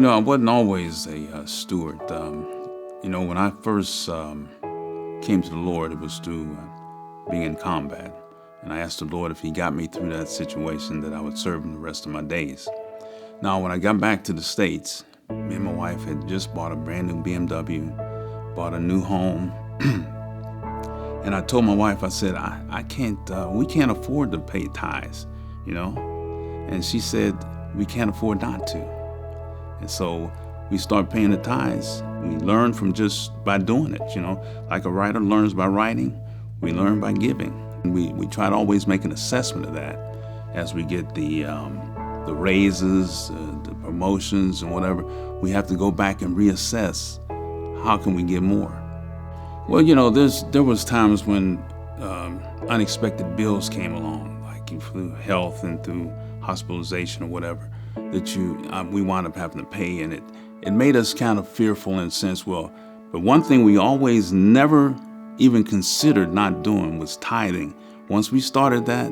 I wasn't always a steward. When I first came to the Lord, it was through being in combat. And I asked the Lord if he got me through that situation that I would serve him the rest of my days. Now, when I got back to the States, me and my wife had just bought a brand new BMW, bought a new home. And I told my wife, I said, we can't afford to pay tithes, And she said, we can't afford not to. And so we start paying the tithes. We learn from just by doing it, Like a writer learns by writing, we learn by giving. And we try to always make an assessment of that as we get the raises, the promotions and whatever. We have to go back and reassess, how can we give more? Well, there was times when unexpected bills came along, like through health and through hospitalization or whatever, that we wound up having to pay, and it made us kind of fearful in a sense. Well, but one thing we always never even considered not doing was tithing. Once we started that,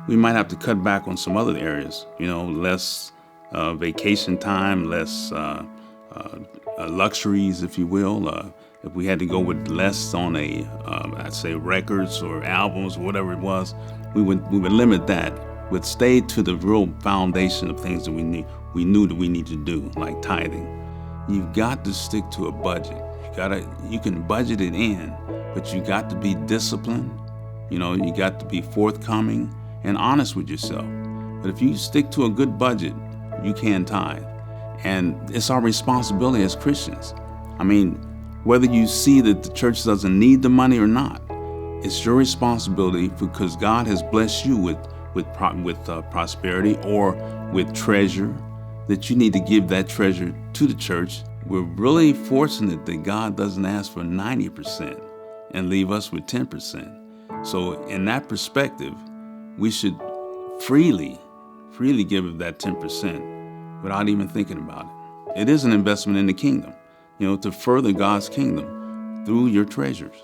we might have to cut back on some other areas, less vacation time, less luxuries, if you will. If we had to go with less on I'd say records or albums or whatever it was, we would limit that. We'd stay to the real foundation of things that we knew that we need to do, like tithing. You've got to stick to a budget. You can budget it in, but you got to be disciplined. You got to be forthcoming and honest with yourself. But if you stick to a good budget, you can tithe. And it's our responsibility as Christians. Whether you see that the church doesn't need the money or not, it's your responsibility, because God has blessed you with prosperity or with treasure, that you need to give that treasure to the church. We're really fortunate that God doesn't ask for 90% and leave us with 10%. So in that perspective, we should freely give that 10% without even thinking about it. It is an investment in the kingdom, to further God's kingdom through your treasures.